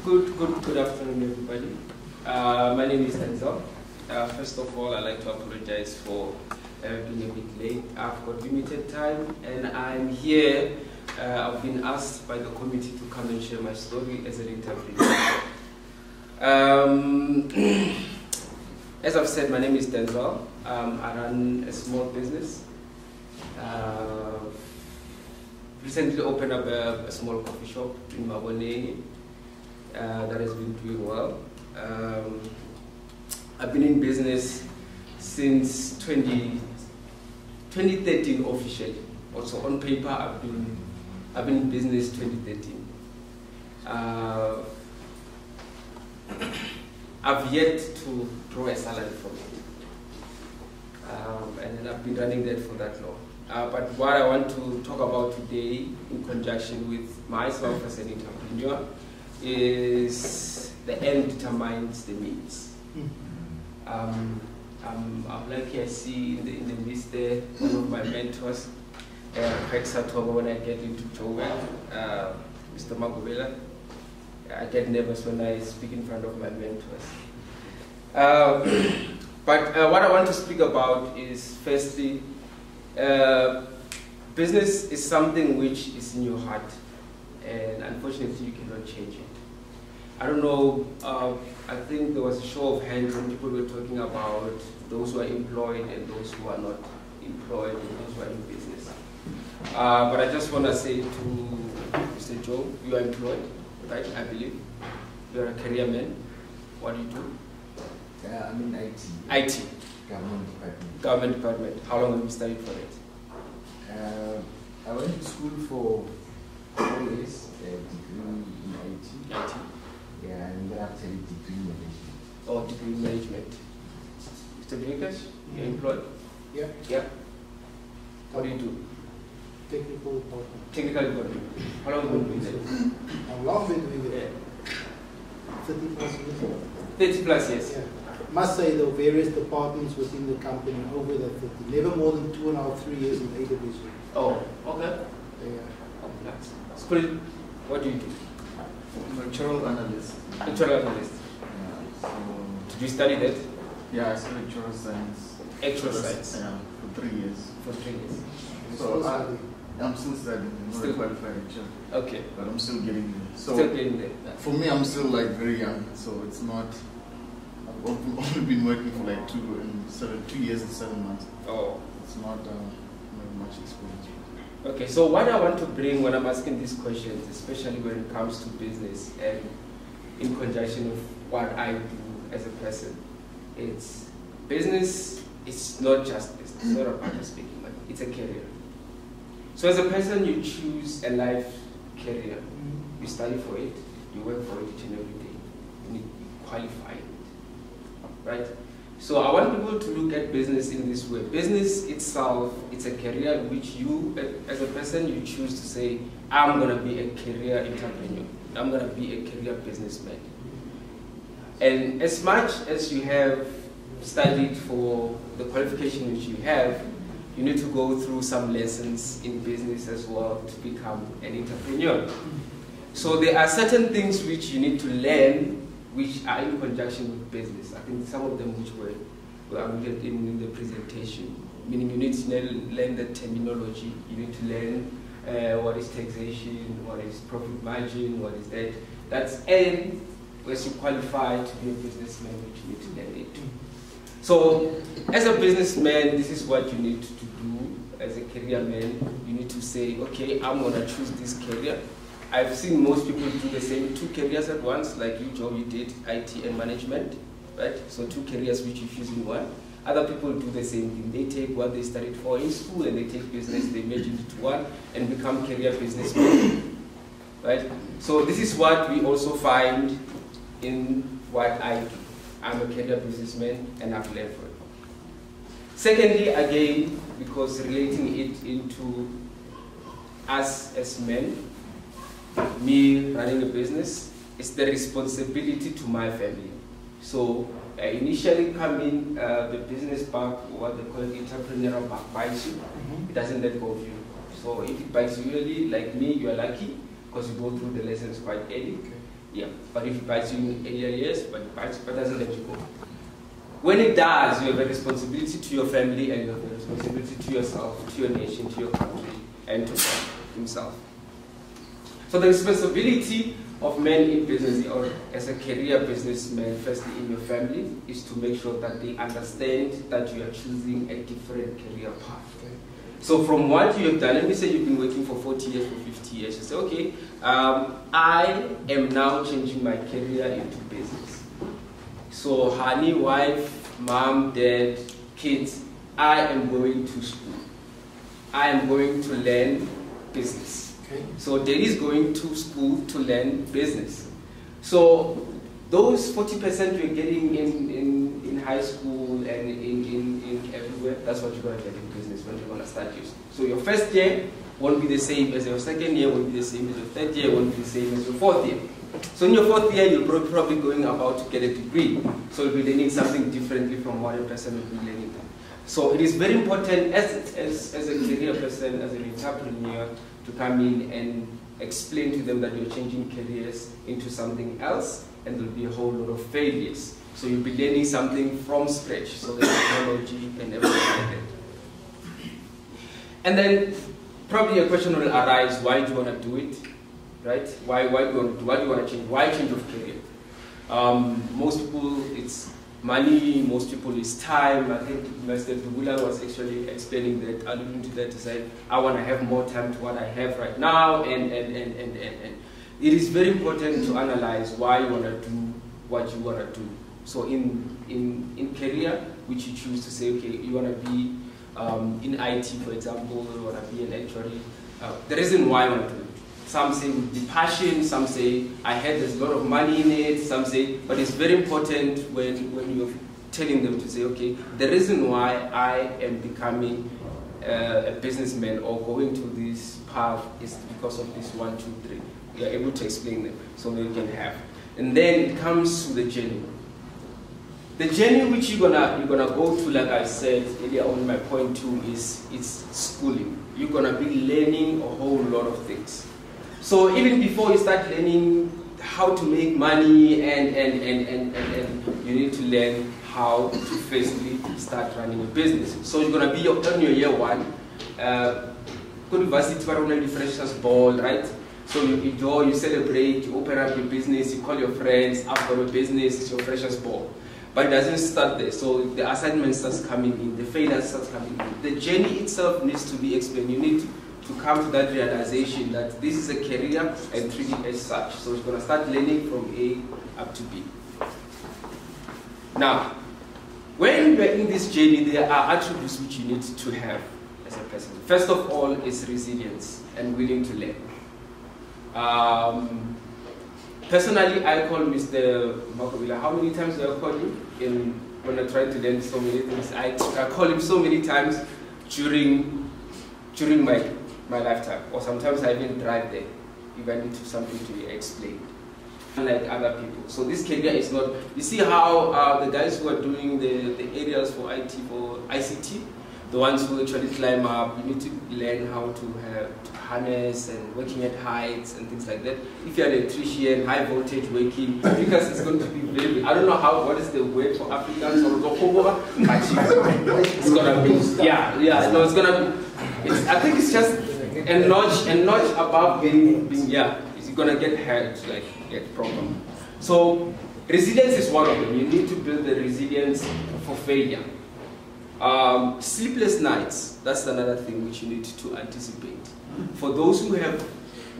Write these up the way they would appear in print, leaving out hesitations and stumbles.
Good afternoon, everybody. My name is Denzil. First of all, I'd like to apologize for being a bit late. I've got limited time, and I'm here. I've been asked by the committee to come and share my story as an entrepreneur. As I've said, my name is Denzil. I run a small business. Recently opened up a small coffee shop in Nazarene that has been doing well. I've been in business since 2013 officially. Also on paper, I've been in business 2013. I've yet to draw a salary from it, and then I've been running that for that long. But what I want to talk about today, in conjunction with myself as an entrepreneur, is the end determines the means. I'm lucky I see in the midst there one of my mentors, when I get into Joel, Mr. Magubela. I get nervous when I speak in front of my mentors. But what I want to speak about is, firstly, business is something which is in your heart, and unfortunately you cannot change it. I don't know, I think there was a show of hands when people were talking about those who are employed and those who are not employed and those who are in business. But I just want to say to Mr. Joe, you are employed, right? I believe. You're a career man. What do you do? I'm in IT. IT. Government department. Government department. How long have you studied for it? I went to school for 4 years, a degree in IT. IT. Yeah, and then after a degree in management. Oh, degree in management. Mr. Drinkers, you're employed? Yeah. Yeah. What do you do? Technical department. Technical department. How long have you been doing that? How long have you been doing it? Yeah. 30 plus years. 30 plus years. Yeah. Must say though, various departments within the company over the 30. Never more than 2.5, 3 years in AWS. Oh, okay. Yeah. Oh, nice. School, what do you do? I'm a actuarial analyst. Actuarial analyst. Yeah, so Did you study that? yeah, I studied actuarial science. Actual science. Yeah, for 3 years. For 3 years. So I'm still studying. I'm not Still. a qualified actuary, Okay. but I'm still getting there. So Still getting there. for me, I'm still like very young. So it's not. I've only been working for like 2 years and 7 months. Oh. It's not much experience. Okay, so what I want to bring when I'm asking these questions, especially when it comes to business and in conjunction with what I do as a person, it's business is not just business, it's not about just making money, it's a career. So as a person, you choose a life career. You study for it, you work for it each and every day, and you qualify it, right? So I want people to look at business in this way. Business itself, it's a career in which you, as a person, you choose to say, I'm going to be a career entrepreneur. I'm going to be a career businessman. And as much as you have studied for the qualification which you have, you need to go through some lessons in business as well to become an entrepreneur. So there are certain things which you need to learn which are in conjunction with business. I think some of them which were alluded in the presentation, meaning you need to learn the terminology, you need to learn what is taxation, what is profit margin, what is that. That's and as you qualify to be a businessman, which you need to learn it. So as a businessman, this is what you need to do. As a career man, you need to say, okay, I'm going to choose this career. I've seen most people do the same 2 careers at once, like you, Joe, you did IT and management, right? So 2 careers which you choose in one. Other people do the same thing. They take what they studied for in school and they take business, they merge it into one and become career businessmen, right? So this is what we also find in what I do. I'm a career businessman and I've learned from it. Secondly, again, because relating it into us as men, me running a business, it's the responsibility to my family. So initially coming, the business back, what they call entrepreneurial back, bites you. It doesn't let go of you. So if it bites you early, like me, you are lucky because you go through the lessons quite early. Okay. Yeah. But if it bites you in earlier years, but it bites, but doesn't let you go. When it does, you have a responsibility to your family, and you have a responsibility to yourself, to your nation, to your country, and to God himself. So the responsibility of men in business, or as a career businessman, firstly in your family, is to make sure that they understand that you are choosing a different career path. So from what you have done, let me say you've been working for 40 years, for 50 years, you say, okay, I am now changing my career into business. So honey, wife, mom, dad, kids, I am going to school. I am going to learn business. Okay. So Dad is going to school to learn business. So those 40% you're getting in high school and in everywhere, that's what you're going to get in business when you're going to start your school. So your first year won't be the same as your second year, won't be the same as your third year, won't be the same as your fourth year. So in your fourth year, you're probably going about to get a degree. So you'll be learning something differently from what a person will be learning. So it is very important as a career person, as an entrepreneur, to come in and explain to them that you're changing careers into something else, and there'll be a whole lot of failures. So you'll be learning something from scratch, so the technology and everything like that. And then probably a question will arise: why do you want to do it? Right? Why do you want to change? Why change of career? Most people, it's money. Most people, it's time. I think Mr. Dugula was actually explaining that, alluding to that, to say, I want to have more time to what I have right now, and it is very important to analyze why you want to do what you want to do. So in career, which you choose to say, okay, you want to be in IT, for example, you want to be an actuary. The reason why I want to do it. Some say with the passion, some say I had there's a lot of money in it, some say, but it's very important when you're telling them to say, okay, the reason why I am becoming a businessman or going to this path is because of this 1, 2, 3. You're able to explain them so they can have. And then it comes to the journey. The journey which you're gonna go to, like I said earlier on, my point 2 is it's schooling. You're gonna be learning a whole lot of things. So even before you start learning how to make money and you need to learn how to firstly start running a business. So you're gonna be on your year 1. University on the freshers ball, right? So you enjoy, you celebrate, you open up your business, you call your friends, I've got a business, it's your freshers ball. But it doesn't start there. So the assignment starts coming in, the failure starts coming in. The journey itself needs to be explained. You need to come to that realization that this is a career and treat it as such. So you're going to start learning from A up to B. Now, when you're in this journey, there are attributes which you need to have as a person. First of all is resilience and willing to learn. Personally, I call Mr. Makobila. How many times do I call him? When I try to learn so many things, I call him so many times during my lifetime, or sometimes I even drive there if I need something to explain, unlike other people. So this career is not, you see how the guys who are doing the areas for IT, for ICT, the ones who actually climb up, you need to learn how to harness and working at heights and things like that. If you're an electrician, high voltage working, because it's going to be very, I don't know what is the word for Africans, or it's going to be, no, it's going to be, I think it's just a notch above being it's going to get hurt, like get problem. So resilience is one of them. You need to build the resilience for failure. Sleepless nights, that's another thing which you need to anticipate. For those who have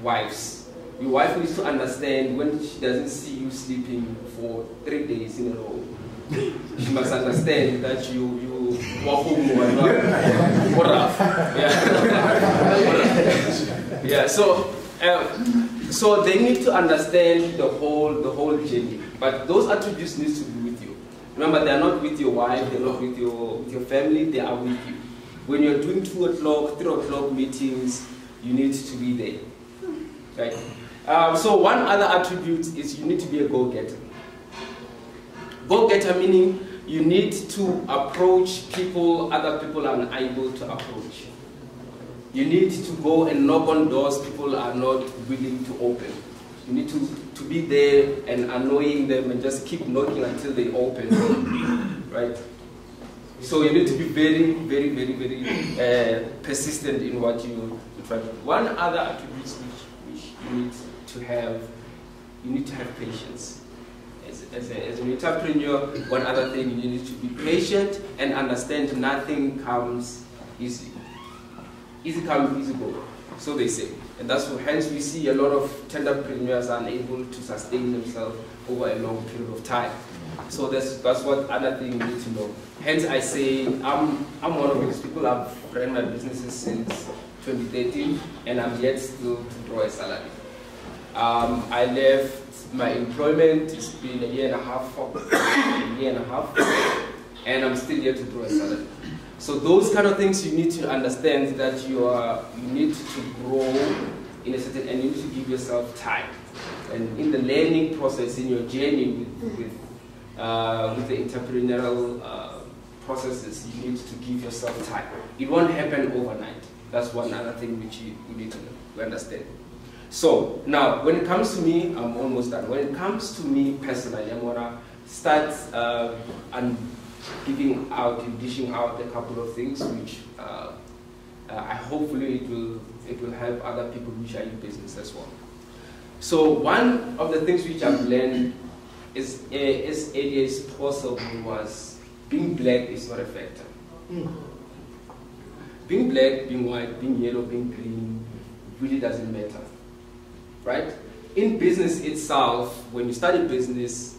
wives, your wife needs to understand when she doesn't see you sleeping for 3 days in a row. She must understand that you walk home so they need to understand the whole journey. But those attributes need to be with you. Remember, they are not with your wife, they are not with your family, they are with you. When you're doing 2 o'clock, 3 o'clock meetings, you need to be there. Right? So one other attribute is you need to be a go-getter. Go-getter meaning you need to approach people other people are unable to approach. You need to go and knock on doors people are not willing to open. You need to to be there and annoying them and just keep knocking until they open, right? So you need to be very, very, very, very persistent in what you try to do. One other attribute which you need to have, patience. As an entrepreneur, one other thing, you need to be patient and understand nothing comes easy. Easy come, easy go, so they say. And that's why, hence we see a lot of entrepreneurs are unable to sustain themselves over a long period of time. So that's what other thing you need to know. Hence I say I'm one of those people. I've run my businesses since 2013 and I'm yet still to draw a salary. I left my employment, it's been a year and a half, and I'm still yet to draw a salary. So those kind of things you need to understand that you need to grow in a certain, and you need to give yourself time. And in the learning process, in your journey with the entrepreneurial processes, you need to give yourself time. It won't happen overnight. That's one other thing which you need to understand. So now, when it comes to me, I'm almost done. When it comes to me personally, I'm gonna start and dishing out a couple of things which I hopefully it will help other people which are in business as well. So one of the things which I've learned is as early as possible was being black is not a factor. Being black, being white, being yellow, being green really doesn't matter, right? In business itself, when you start a business,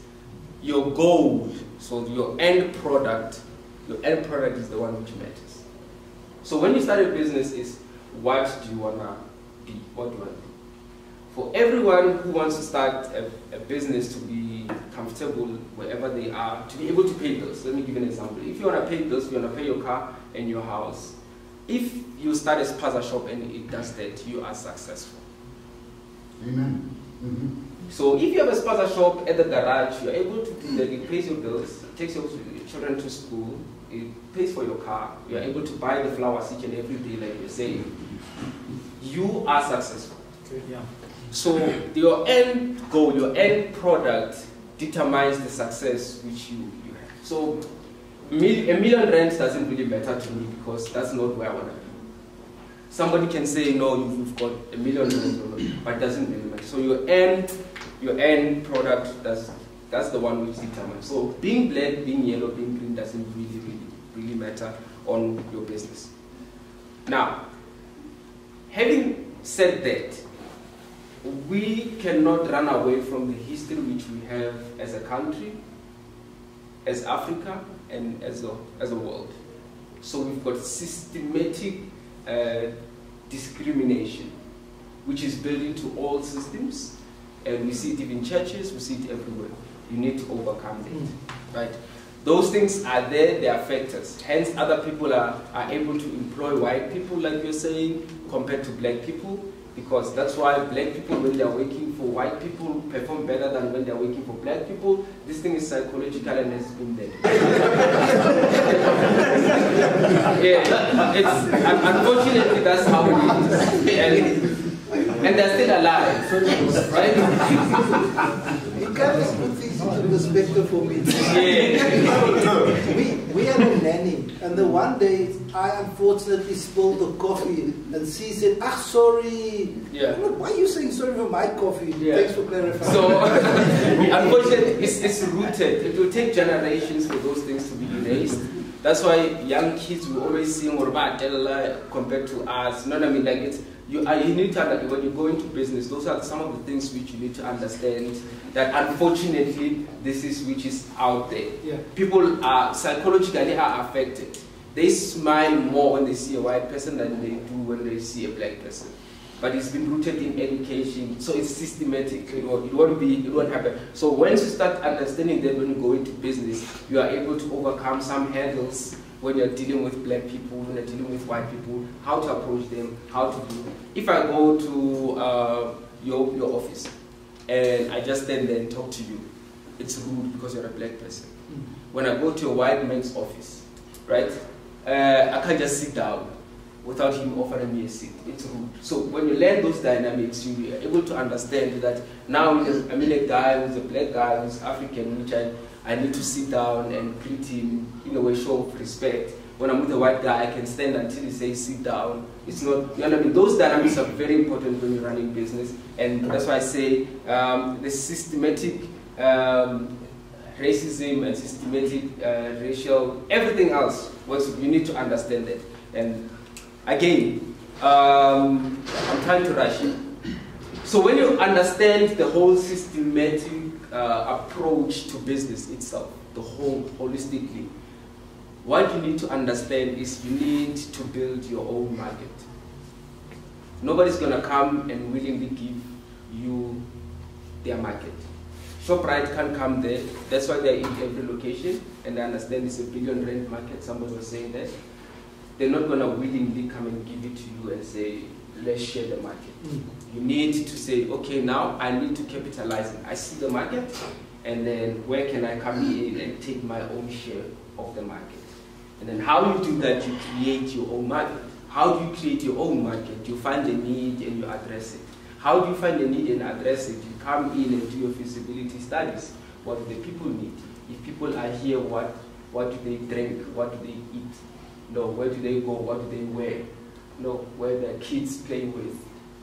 your goal, so your end product is the one which matters. So when you start a business, is what do you wanna be? What do you wanna be? For everyone who wants to start a business to be comfortable wherever they are, to be able to pay bills. Let me give you an example. If you want to pay bills, you want to pay your car and your house. If you start a spaza shop and it does that, you are successful. Amen. So if you have a spaza shop at the garage, you're able to do that. It pays your bills, it takes your children to school, it pays for your car, you're able to buy the flowers each and every day like you're saying. You are successful. Okay. Yeah. So your end goal, your end product determines the success which you have. So a million rands doesn't really matter to me because that's not where I want to be. Somebody can say, no, you've got a million rands, but it doesn't really matter. So your end product, that's the one which determines. So being black, being yellow, being green doesn't really matter on your business. Now, having said that, we cannot run away from the history which we have as a country, as Africa, and as a world. So we've got systematic discrimination, which is built into all systems, and we see it even in churches, we see it everywhere. You need to overcome that, right? Those things are there, they are factors. Hence, other people are able to employ white people, like you're saying, compared to black people. Because that's why black people, when they're working for white people, perform better than when they're working for black people. This thing is psychological and has been there. Yeah, unfortunately, that's how it is. And they're still alive, right? It kind of put things into perspective for me. Yeah. We had a nanny, and the one day I unfortunately spilled the coffee, and she said, "Ah, sorry." Yeah. I'm like, why are you saying sorry for my coffee? Yeah. Thanks for clarifying. So, unfortunately, it's rooted. It will take generations for those things to be erased. That's why young kids will always sing Orba compared to us. You know what I mean? Like it's. You need to understand, when you go into business, those are some of the things which you need to understand, that unfortunately this is which is out there. Yeah. People are psychologically affected. They smile more when they see a white person than they do when they see a black person. But it's been rooted in education, so it's systematic. It won't happen. So once you start understanding that, when you go into business, you are able to overcome some hurdles. When you're dealing with black people, when you're dealing with white people, how to approach them, how to do. If I go to your office and I just stand there and talk to you, it's rude because you're a black person. When I go to a white man's office, right, I can't just sit down. without him offering me a seat. It's rude. So when you learn those dynamics, you are able to understand that now I'm a guy who's a black guy who's African, which I need to sit down and greet him in a way, show of respect. When I'm with a white guy, I can stand until he says sit down. It's not, you know what I mean? Those dynamics are very important when you're running business, and that's why I say the systematic racism and systematic racial, everything else, you need to understand that. And again, I'm trying to rush it. So when you understand the whole systematic approach to business itself, the whole holistically, what you need to understand is you need to build your own market. Nobody's going to come and willingly give you their market. ShopRite can't come there. That's why they're in every location, and I understand it's a $1 billion market. Somebody was saying that. They're not going to willingly come and give it to you and say, let's share the market. You need to say, okay, now I need to capitalize it. I see the market, and then where can I come in and take my own share of the market? And then how you do that, you create your own market. How do you create your own market? You find the need and you address it. How do you find the need and address it? You come in and do your feasibility studies. What do the people need? If people are here, what do they drink? What do they eat? No, where do they go? What do they wear? No, where their kids play with?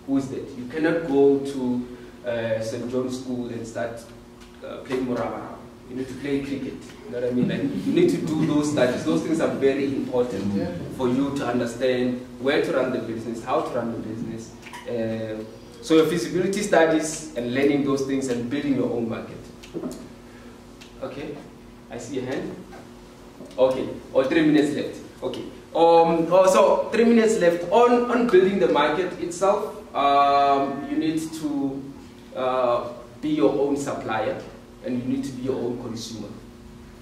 Who's that? You cannot go to St. John's School and start playing Morava. You need to play cricket. You know what I mean? And you need to do those studies. Those things are very important for you to understand where to run the business, how to run the business. So your feasibility studies and learning those things and building your own market. Okay, I see a hand. Okay, 3 minutes left. Okay. So 3 minutes left. On building the market itself, you need to be your own supplier, and you need to be your own consumer.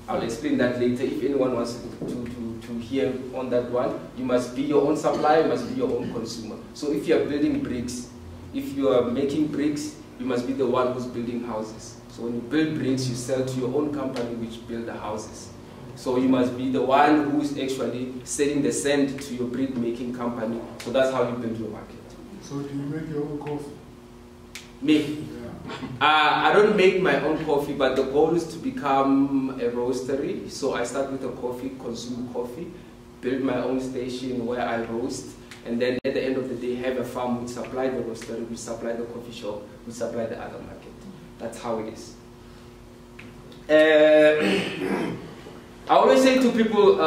I'll explain that later. If anyone wants to hear on that one, you must be your own supplier, you must be your own consumer. So if you are building bricks, if you are making bricks, you must be the one who's building houses. So when you build bricks, you sell to your own company which build the houses. So you must be the one who's actually selling the sand to your brick making company. So that's how you build your market. So do you make your own coffee? Me? I don't make my own coffee, but the goal is to become a roastery. So I start with a coffee, consume coffee, build my own station where I roast, and then at the end of the day have a farm which supply the roastery, which supply the coffee shop, which supply the other market. That's how it is. I always say to people,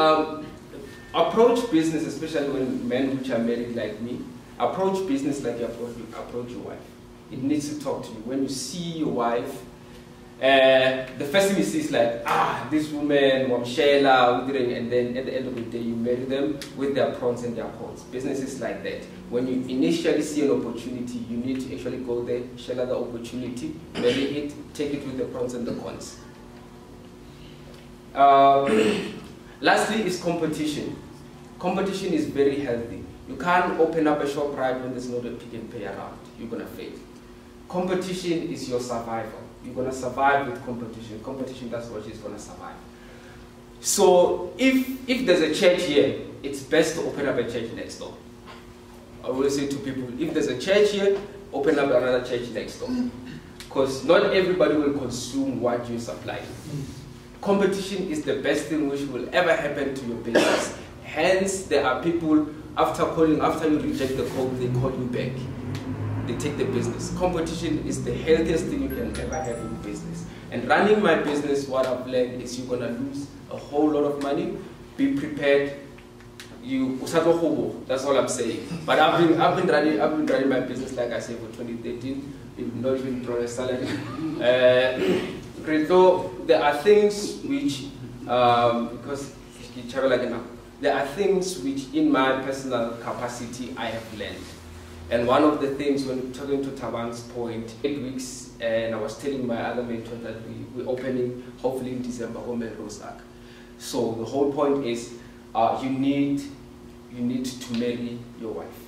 approach business, especially when men which are married like me, approach business like you approach your wife. It needs to talk to you. When you see your wife, the first thing you see is like, this woman, Wamshela, and then at the end of the day, you marry them with their pros and their cons. Business is like that. When you initially see an opportunity, you need to actually go there, share the opportunity, marry it, take it with the pros and the cons. Lastly is competition. Competition is very healthy. You can't open up a shop right when there's not a pick and pay around. You're going to fail. Competition is your survival. You're going to survive with competition. Competition, that's what is going to survive. So if there's a church here, it's best to open up a church next door. I always say to people, if there's a church here, open up another church next door. Because not everybody will consume what you supply. Competition is the best thing which will ever happen to your business. Hence, there are people, after you reject the call, they call you back. They take the business. Competition is the healthiest thing you can ever have in business. And running my business, what I've learned is you're gonna lose a whole lot of money. Be prepared. That's all I'm saying. But I've been running my business, like I said, for 2013. We've not even drawn a salary. So there are things which, because there are things which, in my personal capacity, I have learned. And one of the things, when talking to Tabang's point, 8 weeks, and I was telling my other mentor that we're opening, hopefully in December, Home and Rosak. So the whole point is, you need to marry your wife.